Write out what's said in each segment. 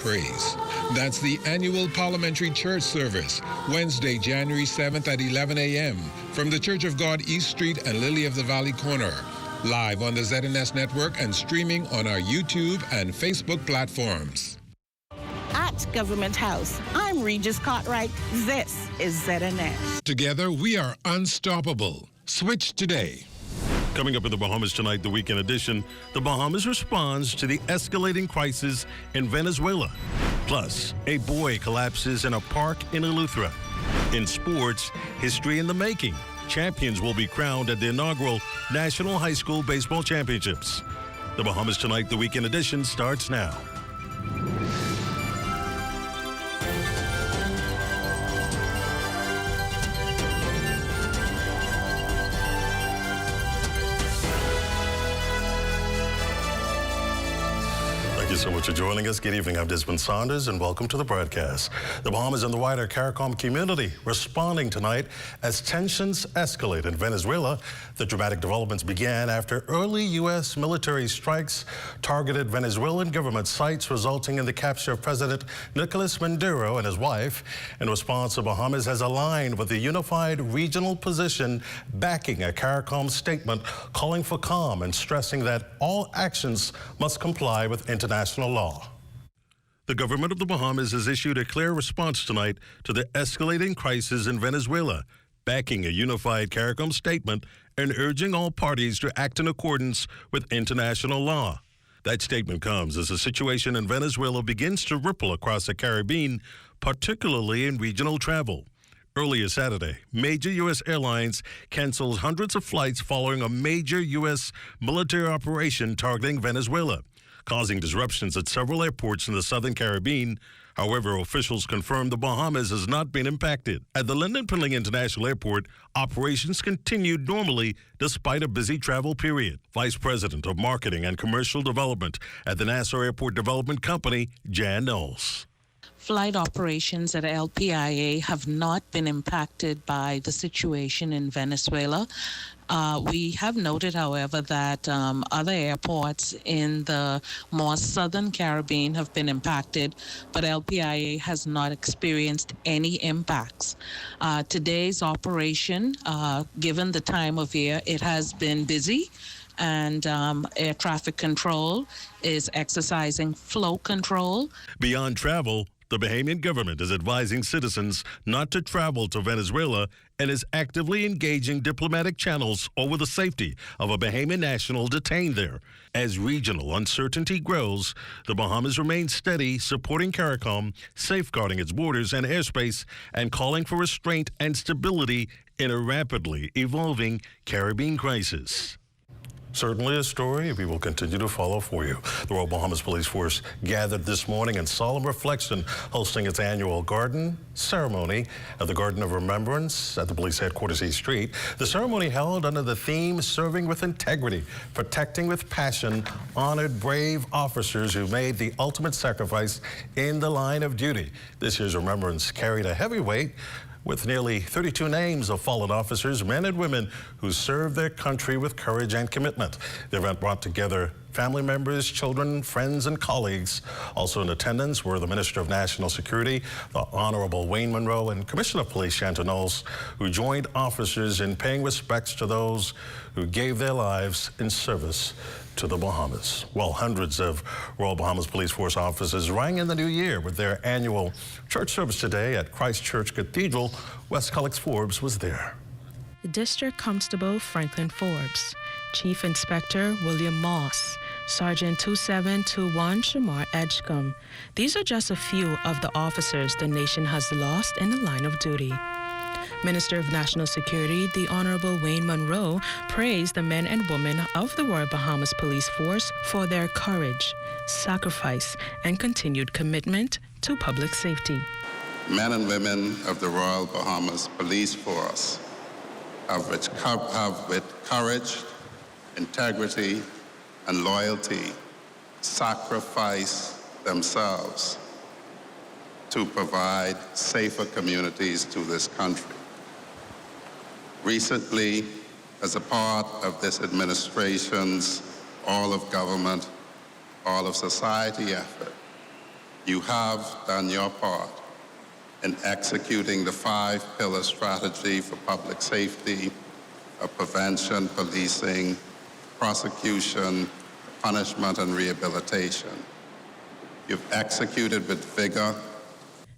Praise. That's the annual Parliamentary Church service, Wednesday, January 7th at 11 a.m. from the Church of God, East Street and Lily of the Valley corner. Live on the ZNS network and streaming on our YouTube and Facebook platforms. At Government House, I'm Regis Cartwright. This is ZNS. Together, we are unstoppable. Switch today. Coming up in the Bahamas tonight, the weekend edition, the Bahamas responds to the escalating crisis in Venezuela. Plus, a boy collapses in a park in Eleuthera. In sports, history in the making. Champions will be crowned at the inaugural National High School Baseball Championships. The Bahamas tonight, the weekend edition starts now. Thank you so much for joining us. Good evening. I'm Desmond Saunders, and welcome to the broadcast. The Bahamas and the wider CARICOM community responding tonight as tensions escalate in Venezuela. The dramatic developments began after early U.S. military strikes targeted Venezuelan government sites, resulting in the capture of President Nicolas Maduro and his wife. In response, the Bahamas has aligned with the unified regional position, backing a CARICOM statement calling for calm and stressing that all actions must comply with international law. The government of the Bahamas has issued a clear response tonight to the escalating crisis in Venezuela, backing a unified CARICOM statement and urging all parties to act in accordance with international law. That statement comes as the situation in Venezuela begins to ripple across the Caribbean, particularly in regional travel. Earlier Saturday, major U.S. airlines canceled hundreds of flights following a major U.S. military operation targeting Venezuela, causing disruptions at several airports in the southern Caribbean. However, officials confirmed the Bahamas has not been impacted. At the Linden-Pinling International Airport, operations continued normally despite a busy travel period. Vice President of Marketing and Commercial Development at the Nassau Airport Development Company, Jan Knowles. Flight operations at LPIA have not been impacted by the situation in Venezuela. We have noted, however, that other airports in the more southern Caribbean have been impacted, but LPIA has not experienced any impacts. Today's operation, given the time of year, it has been busy, and air traffic control is exercising flow control. Beyond travel, the Bahamian government is advising citizens not to travel to Venezuela and is actively engaging diplomatic channels over the safety of a Bahamian national detained there. As regional uncertainty grows, the Bahamas remain steady, supporting CARICOM, safeguarding its borders and airspace, and calling for restraint and stability in a rapidly evolving Caribbean crisis. Certainly a story we will continue to follow for you. The Royal Bahamas Police Force gathered this morning in solemn reflection, hosting its annual garden ceremony at the Garden of Remembrance at the police headquarters, East Street. The ceremony held under the theme, Serving with Integrity, Protecting with Passion, honored brave officers who made the ultimate sacrifice in the line of duty. This year's remembrance carried a heavy weight, with nearly 32 names of fallen officers, men and women who served their country with courage and commitment. The event brought together family members, children, friends, and colleagues. Also in attendance were the Minister of National Security, the Honorable Wayne Monroe, and Commissioner of Police Shanta Knowles, who joined officers in paying respects to those who gave their lives in service to the Bahamas. Well, hundreds of Royal Bahamas Police Force officers rang in the new year with their annual church service today at Christ Church Cathedral. Wes Cullex Forbes was there. District Constable Franklin Forbes, Chief Inspector William Moss, Sergeant 2721 Shamar Edgecombe. These are just a few of the officers the nation has lost in the line of duty. Minister of National Security, the Honorable Wayne Monroe, praised the men and women of the Royal Bahamas Police Force for their courage, sacrifice, and continued commitment to public safety. Men and women of the Royal Bahamas Police Force have with courage, integrity, and loyalty sacrificed themselves to provide safer communities to this country. Recently, as a part of this administration's all of government, all of society effort You have done your part in executing the 5-pillar strategy for public safety, prevention, policing, prosecution, punishment, and rehabilitation. You've executed with vigor.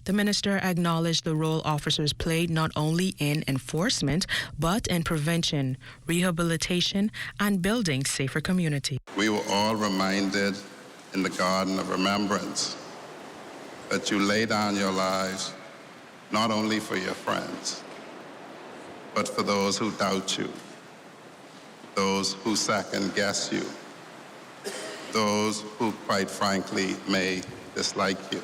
The minister acknowledged the role officers played not only in enforcement, but in prevention, rehabilitation, and building safer communities. We were all reminded in the Garden of Remembrance that you lay down your lives not only for your friends, but for those who doubt you, those who second-guess you, those who, quite frankly, may dislike you.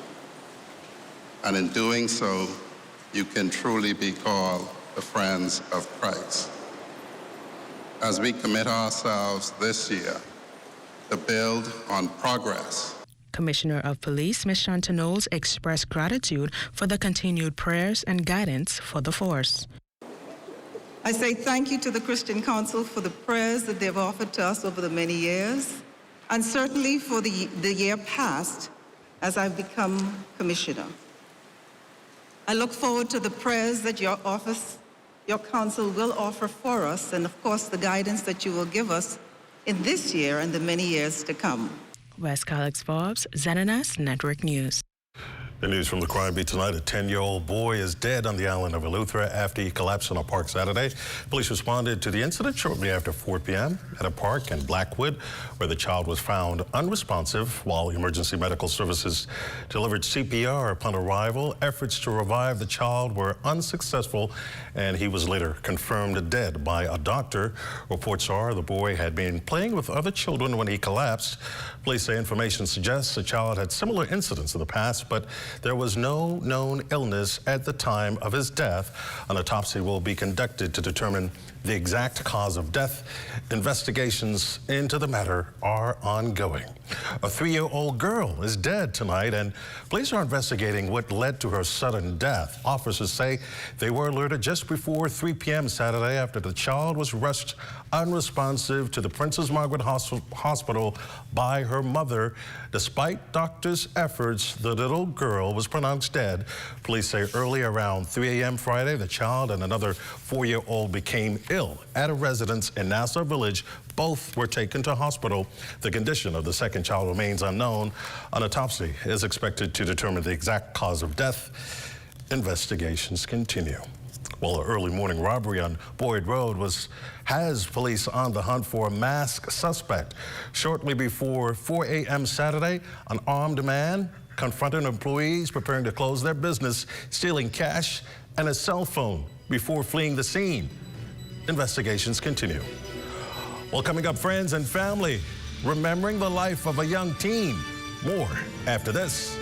And in doing so, you can truly be called the friends of Christ. As we commit ourselves this year to build on progress, Commissioner of Police Ms. Shanta Knowles expressed gratitude for the continued prayers and guidance for the force. I say thank you to the Christian Council for the prayers that they've offered to us over the many years, and certainly for the year past as I've become commissioner. I look forward to the prayers that your office, your council will offer for us, and of course the guidance that you will give us in this year and the many years to come. West Alex Forbes, ZNS Network News. The news from the crime beat tonight, a 10-year-old boy is dead on the island of Eleuthera after he collapsed in a park Saturday. Police responded to the incident shortly after 4 p.m. at a park in Blackwood, where the child was found unresponsive while emergency medical services delivered CPR upon arrival. Efforts to revive the child were unsuccessful, and he was later confirmed dead by a doctor. Reports are the boy had been playing with other children when he collapsed. Police say information suggests the child had similar incidents in the past, but there was no known illness at the time of his death. An autopsy will be conducted to determine the exact cause of death. Investigations into the matter are ongoing. A 3-year-old girl is dead tonight, and police are investigating what led to her sudden death. Officers say they were alerted just before 3 p.m. Saturday after the child was rushed unresponsive to the Princess Margaret Hospital by her mother. Despite doctors' efforts, the little girl was pronounced dead. Police say early around 3 a.m. Friday, the child and another 4-year-old became ill at a residence in Nassau Village. Both were taken to hospital. The condition of the second child remains unknown. An autopsy is expected to determine the exact cause of death. Investigations continue. Well, an early morning robbery on Boyd Road has police on the hunt for a masked suspect. Shortly before 4 a.m. Saturday, an armed man confronted employees preparing to close their business, stealing cash and a cell phone before fleeing the scene. Investigations continue. Well, coming up, friends and family, remembering the life of a young teen. More after this.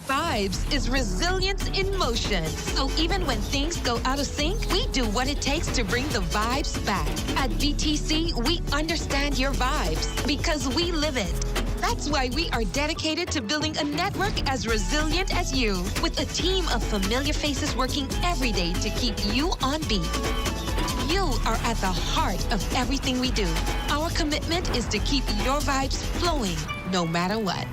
Vibes is resilience in motion. So even when things go out of sync, we do what it takes to bring the vibes back. At BTC, we understand your vibes because we live it. That's why we are dedicated to building a network as resilient as you, with a team of familiar faces working every day to keep you on beat. You are at the heart of everything we do. Our commitment is to keep your vibes flowing, no matter what.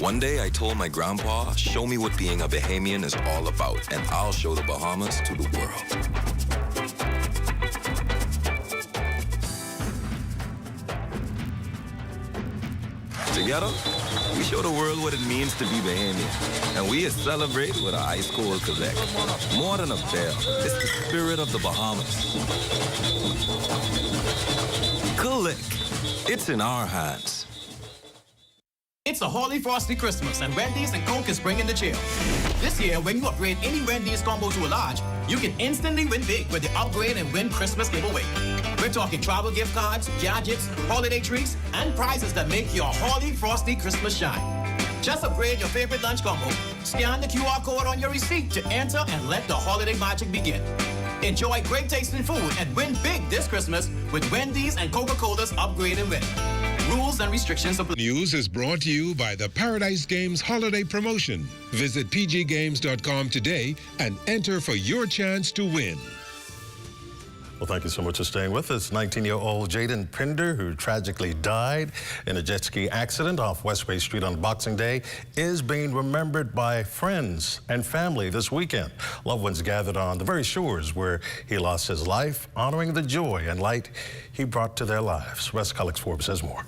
One day I told my grandpa, show me what being a Bahamian is all about, and I'll show the Bahamas to the world. Together, we show the world what it means to be Bahamian, and we celebrate with an ice-cold Quebec. More than a bear, it's the spirit of the Bahamas. Click. It's in our hands. It's a Holy Frosty Christmas, and Wendy's and Coke is bringing the chill. This year, when you upgrade any Wendy's combo to a large, you can instantly win big with the Upgrade and Win Christmas giveaway. We're talking travel gift cards, gadgets, holiday treats, and prizes that make your Holly Frosty Christmas shine. Just upgrade your favorite lunch combo. Scan the QR code on your receipt to enter and let the holiday magic begin. Enjoy great tasting food and win big this Christmas with Wendy's and Coca-Cola's Upgrade and Win. Rules and restrictions apply. News is brought to you by the Paradise Games Holiday Promotion. Visit pggames.com today and enter for your chance to win. Well, thank you so much for staying with us. 19-year-old Jaden Pender, who tragically died in a jet ski accident off Westway Street on Boxing Day, is being remembered by friends and family this weekend. Loved ones gathered on the very shores where he lost his life, honoring the joy and light he brought to their lives. West Alex Forbes says more.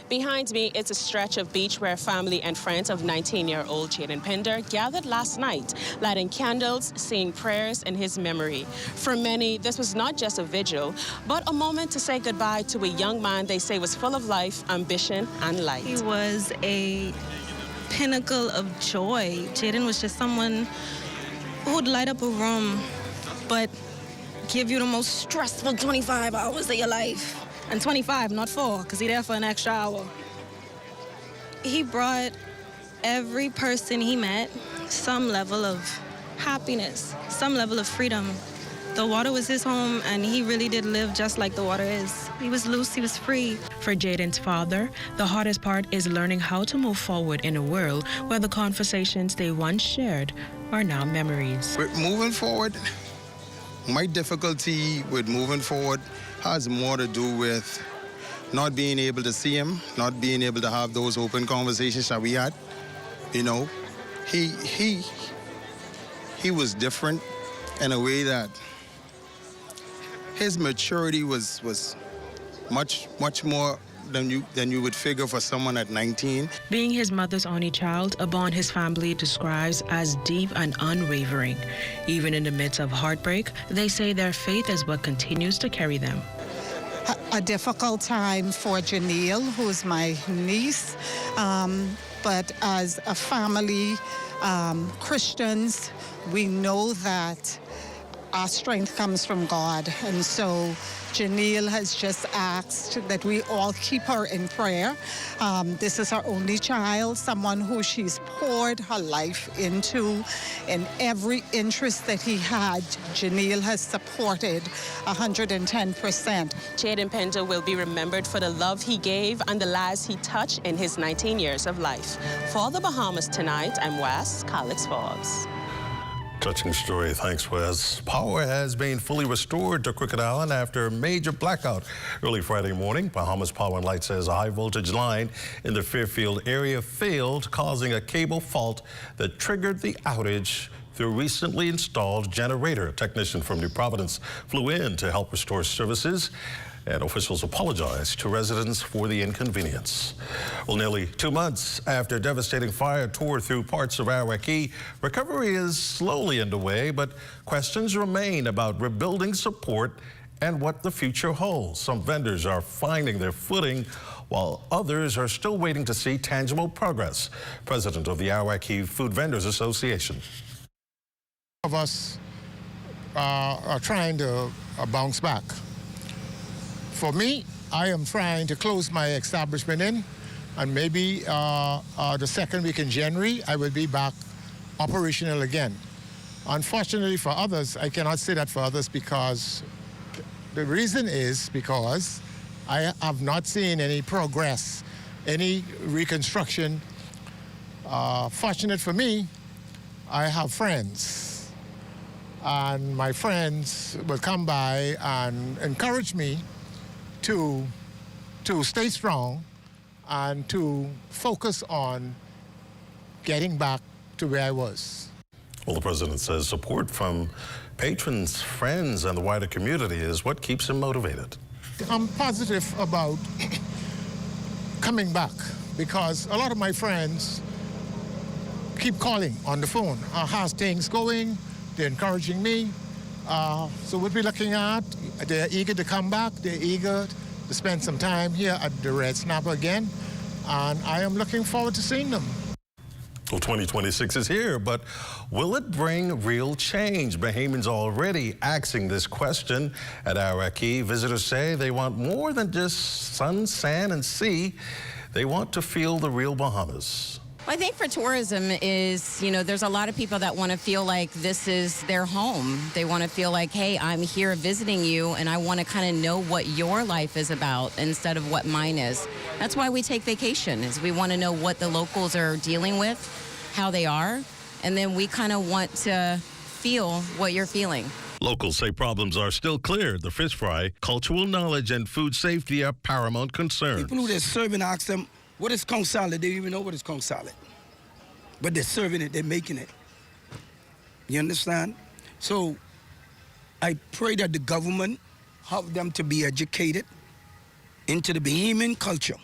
Behind me is a stretch of beach where family and friends of 19-year-old Jaden Pender gathered last night, lighting candles, saying prayers in his memory. For many, this was not just a vigil, but a moment to say goodbye to a young man they say was full of life, ambition, and light. He was a pinnacle of joy. Jaden was just someone who would light up a room, but give you the most stressful 25 hours of your life. And 25, not 4, because he's there for an extra hour. He brought every person he met some level of happiness, some level of freedom. The water was his home, and he really did live just like the water is. He was loose, he was free. For Jaden's father, the hardest part is learning how to move forward in a world where the conversations they once shared are now memories. With moving forward, my difficulty with moving forward has more to do with not being able to see him, not being able to have those open conversations that we had. You know, he was different in a way that his maturity was much more than you would figure for someone at 19. Being his mother's only child, a bond his family describes as deep and unwavering. Even in the midst of heartbreak, they say their faith is what continues to carry them. A difficult time for Janelle, who's my niece, but as a family, Christians, we know that our strength comes from God, and so Janelle has just asked that we all keep her in prayer. This is her only child, someone who she's poured her life into. In every interest that he had, Janelle has supported 110%. Jaden Pender will be remembered for the love he gave and the lives he touched in his 19 years of life. For the Bahamas Tonight, I'm Wes Alex Forbes. Touching story, thanks, Wes. Power has been fully restored to Crooked Island after a major blackout early Friday morning. Bahamas Power and Light says a high-voltage line in the Fairfield area failed, causing a cable fault that triggered the outage through a recently installed generator. A technician from New Providence flew in to help restore services, and officials apologized to residents for the inconvenience. Well, nearly 2 months after devastating fire tore through parts of Arawak, recovery is slowly underway, but questions remain about rebuilding support and what the future holds. Some vendors are finding their footing, while others are still waiting to see tangible progress. President of the Arawak Food Vendors Association. Of us are trying to bounce back. For me, I am trying to close my establishment in, and maybe the second week in January, I will be back operational again. Unfortunately for others, I cannot say that for others because the reason is because I have not seen any progress, any reconstruction. Fortunate for me, I have friends, and my friends will come by and encourage me to stay strong and to focus on getting back to where I was. Well, the president says support from patrons, friends, and the wider community is what keeps him motivated. I'm positive about coming back because a lot of my friends keep calling on the phone. How's things going? They're encouraging me. So what we're looking at, they're eager to come back. They're eager to spend some time here at the Red Snapper again. And I am looking forward to seeing them. Well, 2026 is here, but will it bring real change? Bahamians already asking this question at Iraqi. Visitors say they want more than just sun, sand, and sea. They want to feel the real Bahamas. I think for tourism is, there's a lot of people that want to feel like this is their home. They want to feel like, hey, I'm here visiting you, and I want to kind of know what your life is about instead of what mine is. That's why we take vacation, is we want to know what the locals are dealing with, how they are, and then we kind of want to feel what you're feeling. Locals say problems are still clear. The fish fry, cultural knowledge, and food safety are paramount concerns. People who they're serving ask them, what is conch salad? They don't even know what is conch salad. But they're serving it, they're making it. You understand? So I pray that the government help them to be educated into the Bahamian culture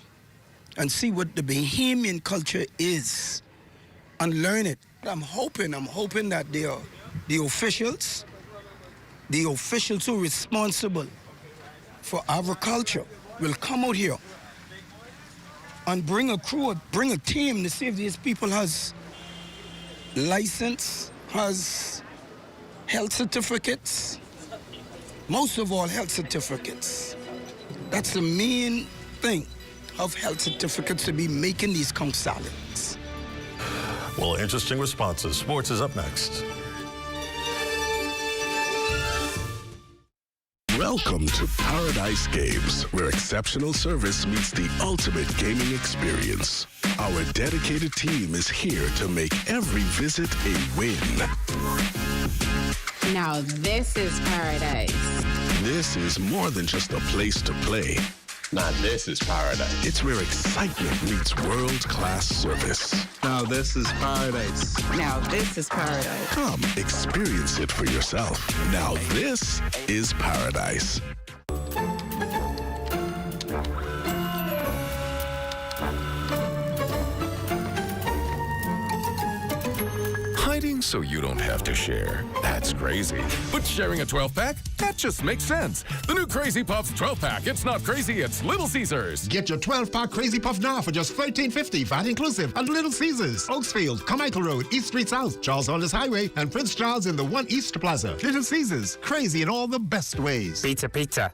and see what the Bahamian culture is and learn it. I'm hoping that the officials who are responsible for agriculture will come out here and bring a crew, bring a team to see if these people has license, has health certificates. Most of all, health certificates. That's the main thing of health certificates, to be making these conch salads. Well, interesting responses. Sports is up next. Welcome to Paradise Games, where exceptional service meets the ultimate gaming experience. Our dedicated team is here to make every visit a win. Now this is paradise. This is more than just a place to play. Now this is paradise. It's where excitement meets world-class service. Now this is paradise. Now this is paradise. Come experience it for yourself. Now this is paradise. Hiding so you don't have to share. That's crazy. But sharing a 12-pack? That just makes sense. The new Crazy Puffs 12-pack. It's not crazy, it's Little Caesars. Get your 12-pack Crazy Puff now for just $13.50, VAT inclusive, at Little Caesars, Oaksfield, Carmichael Road, East Street South, Charles Hollis Highway, and Prince Charles in the One East Plaza. Little Caesars, crazy in all the best ways. Pizza.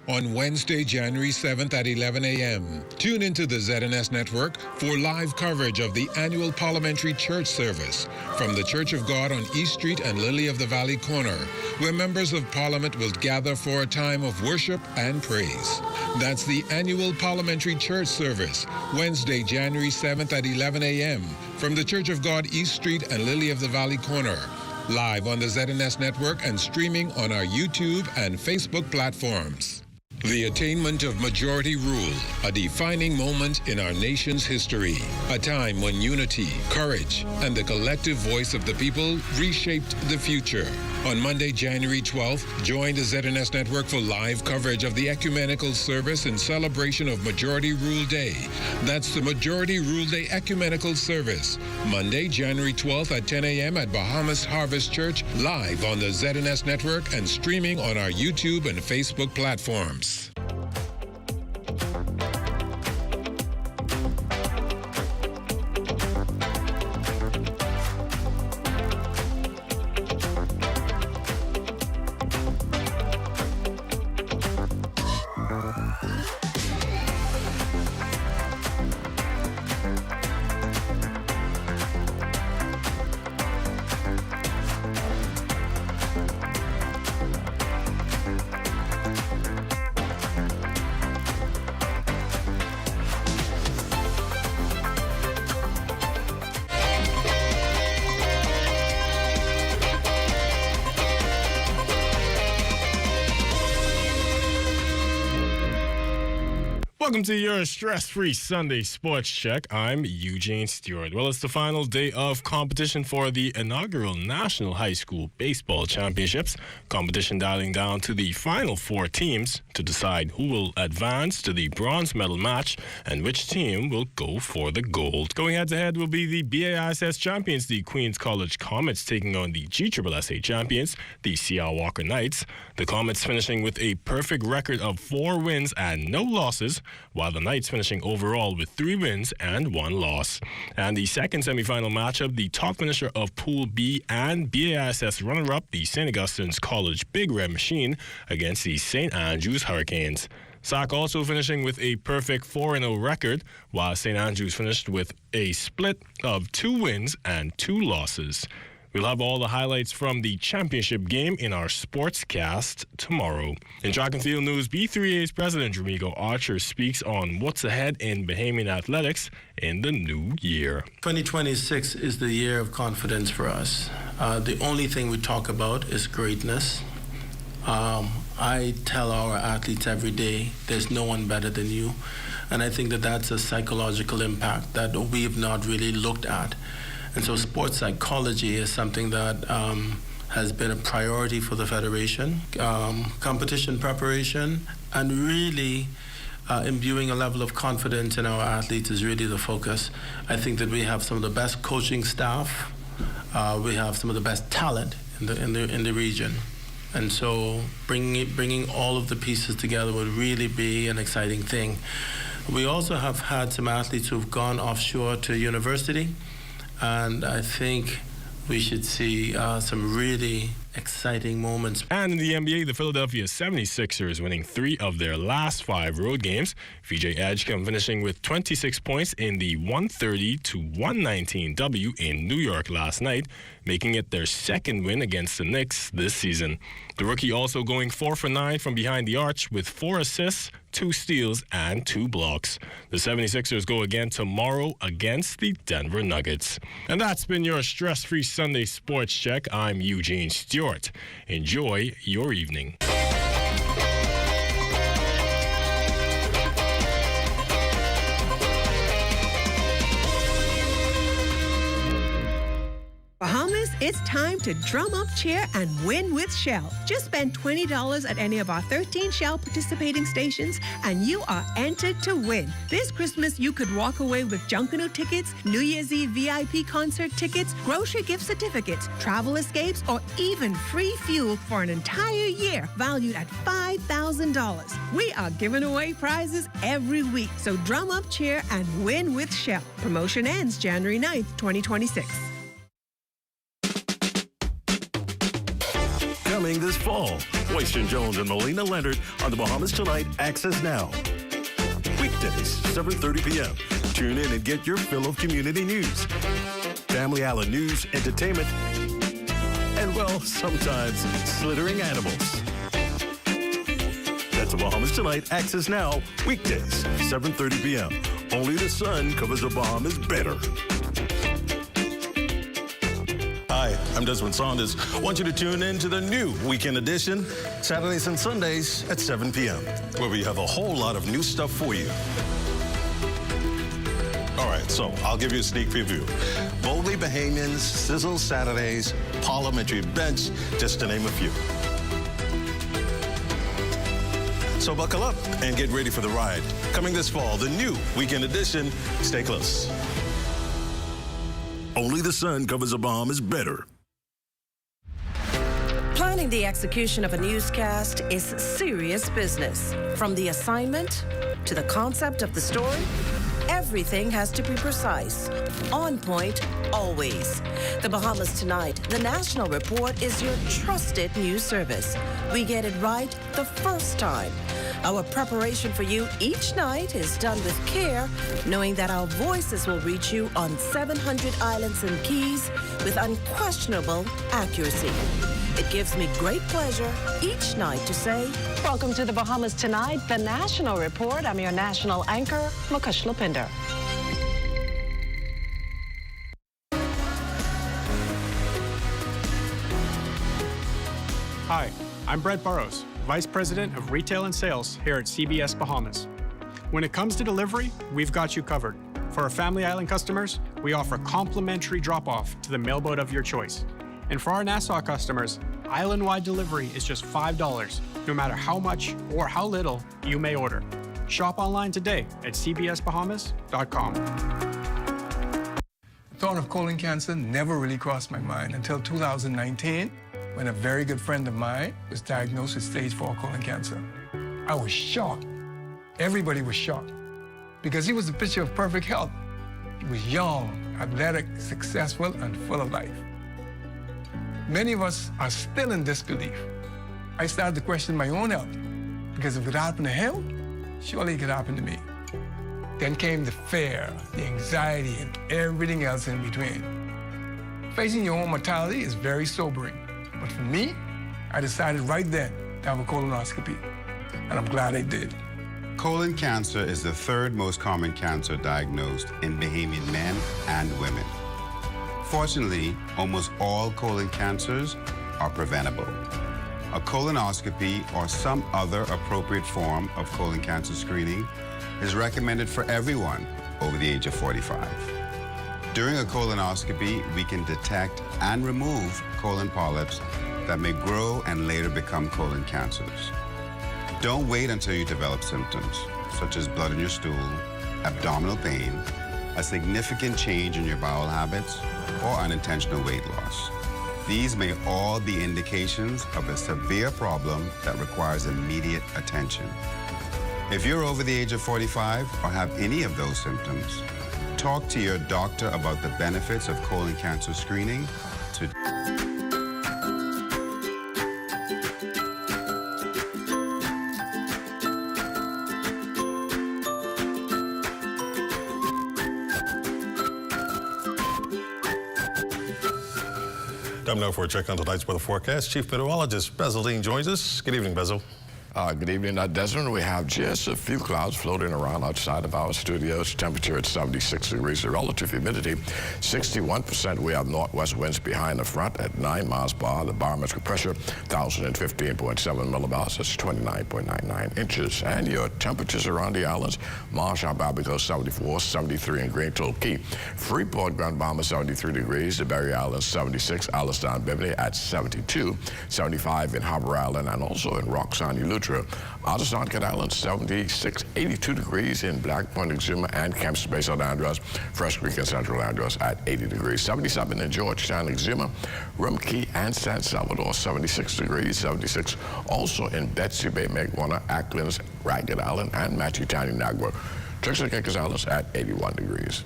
On Wednesday, January 7th at 11 a.m., tune into the ZNS Network for live coverage of the annual Parliamentary Church Service from the Church of God on East Street and Lily of the Valley Corner, where members of Parliament will gather for a time of worship and praise. That's the annual Parliamentary Church Service, Wednesday, January 7th at 11 a.m. from the Church of God East Street and Lily of the Valley Corner, live on the ZNS Network and streaming on our YouTube and Facebook platforms. The attainment of majority rule, a defining moment in our nation's history. A time when unity, courage, and the collective voice of the people reshaped the future. On Monday, January 12th, join the ZNS Network for live coverage of the ecumenical service in celebration of Majority Rule Day. That's the Majority Rule Day Ecumenical Service. Monday, January 12th at 10 a.m. at Bahamas Harvest Church, live on the ZNS Network and streaming on our YouTube and Facebook platforms. Welcome to your stress-free Sunday Sports Check. I'm Eugene Stewart. Well, it's the final day of competition for the inaugural National High School Baseball Championships. Competition dialing down to the final 4 teams to decide who will advance to the bronze medal match and which team will go for the gold. Going head-to-head will be the BAISS champions, the Queens College Comets, taking on the GSSA champions, the C.R. Walker Knights. The Comets finishing with a perfect record of 4 wins and no losses, while the Knights finishing overall with 3 wins and 1 loss. And the second semifinal matchup, the top finisher of Pool B and BASS runner-up, the St. Augustine's College Big Red Machine, against the St. Andrews Hurricanes. SAC also finishing with a perfect 4-0 record, while St. Andrews finished with a split of 2 wins and 2 losses. We'll have all the highlights from the championship game in our Sportscast tomorrow. In track and field news, B3A's President Dramigo Archer speaks on what's ahead in Bahamian athletics in the new year. 2026 is the year of confidence for us. The only thing we talk about is greatness. I tell our athletes every day, there's no one better than you. And I think that that's a psychological impact that we have not really looked at. And so sports psychology is something that has been a priority for the Federation. Competition preparation and really imbuing a level of confidence in our athletes is really the focus. I think that we have some of the best coaching staff. We have some of the best talent in the region. And so bringing all of the pieces together would really be an exciting thing. We also have had some athletes who've gone offshore to university. And I think we should see some really exciting moments. And in the NBA, the Philadelphia 76ers winning 3 of their last 5 road games. VJ Edgecombe finishing with 26 points in the 130-119 W in New York last night, making it their second win against the Knicks this season. The rookie also going 4 for 9 from behind the arch with 4 assists, 2 steals, and 2 blocks. The 76ers go again tomorrow against the Denver Nuggets. And that's been your stress-free Sunday Sports Check. I'm Eugene Stewart. Enjoy your evening. Bahamas, it's time to drum up, cheer, and win with Shell. Just spend $20 at any of our 13 Shell participating stations, and you are entered to win. This Christmas, you could walk away with Junkanoo tickets, New Year's Eve VIP concert tickets, grocery gift certificates, travel escapes, or even free fuel for an entire year, valued at $5,000. We are giving away prizes every week, so drum up, cheer, and win with Shell. Promotion ends January 9th, 2026. Coming this fall, Royston Jones and Melina Leonard on the Bahamas Tonight Access Now. Weekdays, 7:30 p.m. Tune in and get your fill of community news. Family Island news, entertainment, and, well, sometimes slithering animals. That's the Bahamas Tonight Access Now. Weekdays, 7:30 p.m. Only the sun covers the Bahamas better. Hi, I'm Desmond Saunders. I want you to tune in to the new Weekend Edition, Saturdays and Sundays at 7 p.m., where we have a whole lot of new stuff for you. All right, so I'll give you a sneak preview. Boldly Bahamians, Sizzle Saturdays, Parliamentary Bench, just to name a few. So buckle up and get ready for the ride. Coming this fall, the new Weekend Edition. Stay close. Only the sun covers the Bahamas better. Planning the execution of a newscast is serious business. From the assignment to the concept of the story, everything has to be precise, on point, always. The Bahamas Tonight, the National Report, is your trusted news service. We get it right the first time. Our preparation for you each night is done with care, knowing that our voices will reach you on 700 islands and keys with unquestionable accuracy. It gives me great pleasure each night to say, welcome to the Bahamas Tonight, the National Report. I'm your national anchor, Makushla Pender. Hi, I'm Brett Burrows, Vice President of Retail and Sales here at CBS Bahamas. When it comes to delivery, we've got you covered. For our Family Island customers, we offer complimentary drop-off to the mailboat of your choice. And for our Nassau customers, island-wide delivery is just $5, no matter how much or how little you may order. Shop online today at cbsbahamas.com. The thought of colon cancer never really crossed my mind until 2019, when a very good friend of mine was diagnosed with stage 4 colon cancer. I was shocked. Everybody was shocked because he was a picture of perfect health. He was young, athletic, successful, and full of life. Many of us are still in disbelief. I started to question my own health because if it happened to him, surely it could happen to me. Then came the fear, the anxiety, and everything else in between. Facing your own mortality is very sobering. But for me, I decided right then to have a colonoscopy, and I'm glad I did. Colon cancer is the third most common cancer diagnosed in Bahamian men and women. Fortunately, almost all colon cancers are preventable. A colonoscopy or some other appropriate form of colon cancer screening is recommended for everyone over the age of 45. During a colonoscopy, we can detect and remove colon polyps that may grow and later become colon cancers. Don't wait until you develop symptoms, such as blood in your stool, abdominal pain, a significant change in your bowel habits, or unintentional weight loss. These may all be indications of a severe problem that requires immediate attention. If you're over the age of 45 or have any of those symptoms, talk to your doctor about the benefits of colon cancer screening today. Time now for a check on tonight's weather forecast. Chief Meteorologist Bezel Dean joins us. Good evening, Bezel. Good evening, Desmond. We have just a few clouds floating around outside of our studios. Temperature at 76 degrees. The relative humidity, 61%. We have northwest winds behind the front at 9 miles per hour. The barometric pressure, 1,015.7 millibars. That's 29.99 inches. And your temperatures around the islands, Marshall, Babico, 74, 73 in Green Toll Key. Freeport, Grand Bahama, 73 degrees. The Berry Islands, 76. Alistown, Bimini at 72. 75 in Harbor Island and also in Roxanne, Eleuthera. Out of St. Kitts Island, 76, 82 degrees in Black Point, Exuma, and Camps Bay, South Andros, Fresh Creek, and Central Andros at 80 degrees. 77 in Georgetown, Exuma, Rum Key, and San Salvador, 76 degrees. 76 also in Betsy Bay, Megwana, Acklands, Ragged Island, and Matutani, Nagua. Turks and Caicos Islands at 81 degrees.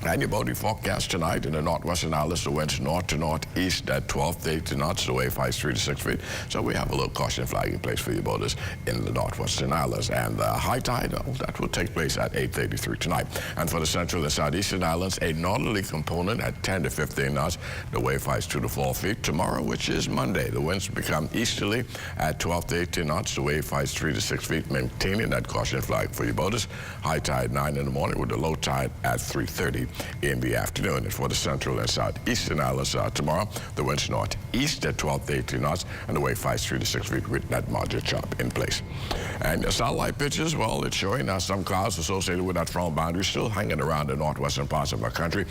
And your boating forecast tonight in the northwestern islands, the winds north to northeast at 12 to 18 knots, the wave height 3 to 6 feet. So we have a little caution flag in place for your boaters in the northwestern islands. And the high tide, that will take place at 8:33 tonight. And for the central and southeastern islands, a northerly component at 10 to 15 knots, the wave height 2 to 4 feet. Tomorrow, which is Monday, the winds become easterly at 12 to 18 knots, the wave height 3 to 6 feet, maintaining that caution flag for your boaters. High tide 9 in the morning with the low tide at 3:30 in the afternoon. And for the central and southeastern islands tomorrow, the winds northeast at 12 to 18 knots, and the wave height 3 to 6 feet with that margin chop in place. And the satellite pictures, well, it's showing some clouds associated with that front boundary still hanging around the northwestern parts of our country.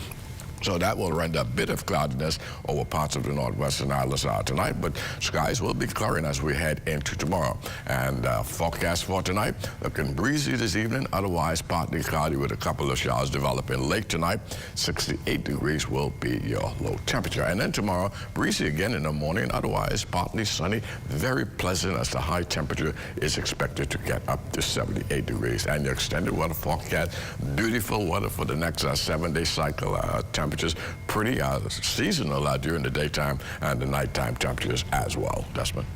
So that will render a bit of cloudiness over parts of the northwestern islands tonight, but skies will be clearing as we head into tomorrow. And forecast for tonight, looking breezy this evening, otherwise partly cloudy with a couple of showers developing late tonight. 68 degrees will be your low temperature. And then tomorrow, breezy again in the morning, otherwise partly sunny, very pleasant as the high temperature is expected to get up to 78 degrees. And your extended weather forecast, beautiful weather for the next 7-day cycle. Temperatures pretty seasonal during the daytime and the nighttime temperatures as well. Desmond.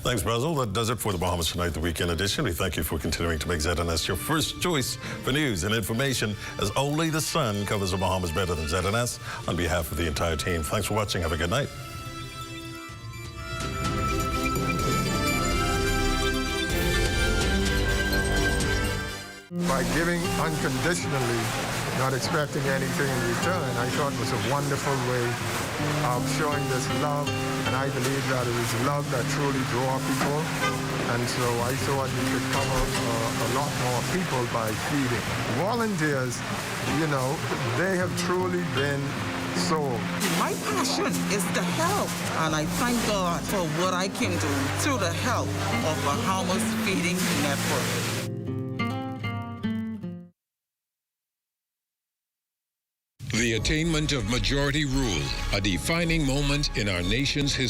Thanks, Bezel. That does it for the Bahamas Tonight, the weekend edition. We thank you for continuing to make ZNS your first choice for news and information, as only the sun covers the Bahamas better than ZNS. On behalf of the entire team, thanks for watching. Have a good night. By giving unconditionally, not expecting anything in return, I thought was a wonderful way of showing this love. And I believe that it is love that truly draws people. And so I thought we could cover a lot more people by feeding. Volunteers, you know, they have truly been sold. My passion is to help, and I thank God for what I can do through the help of Bahamas Feeding Network. The attainment of majority rule, a defining moment in our nation's history.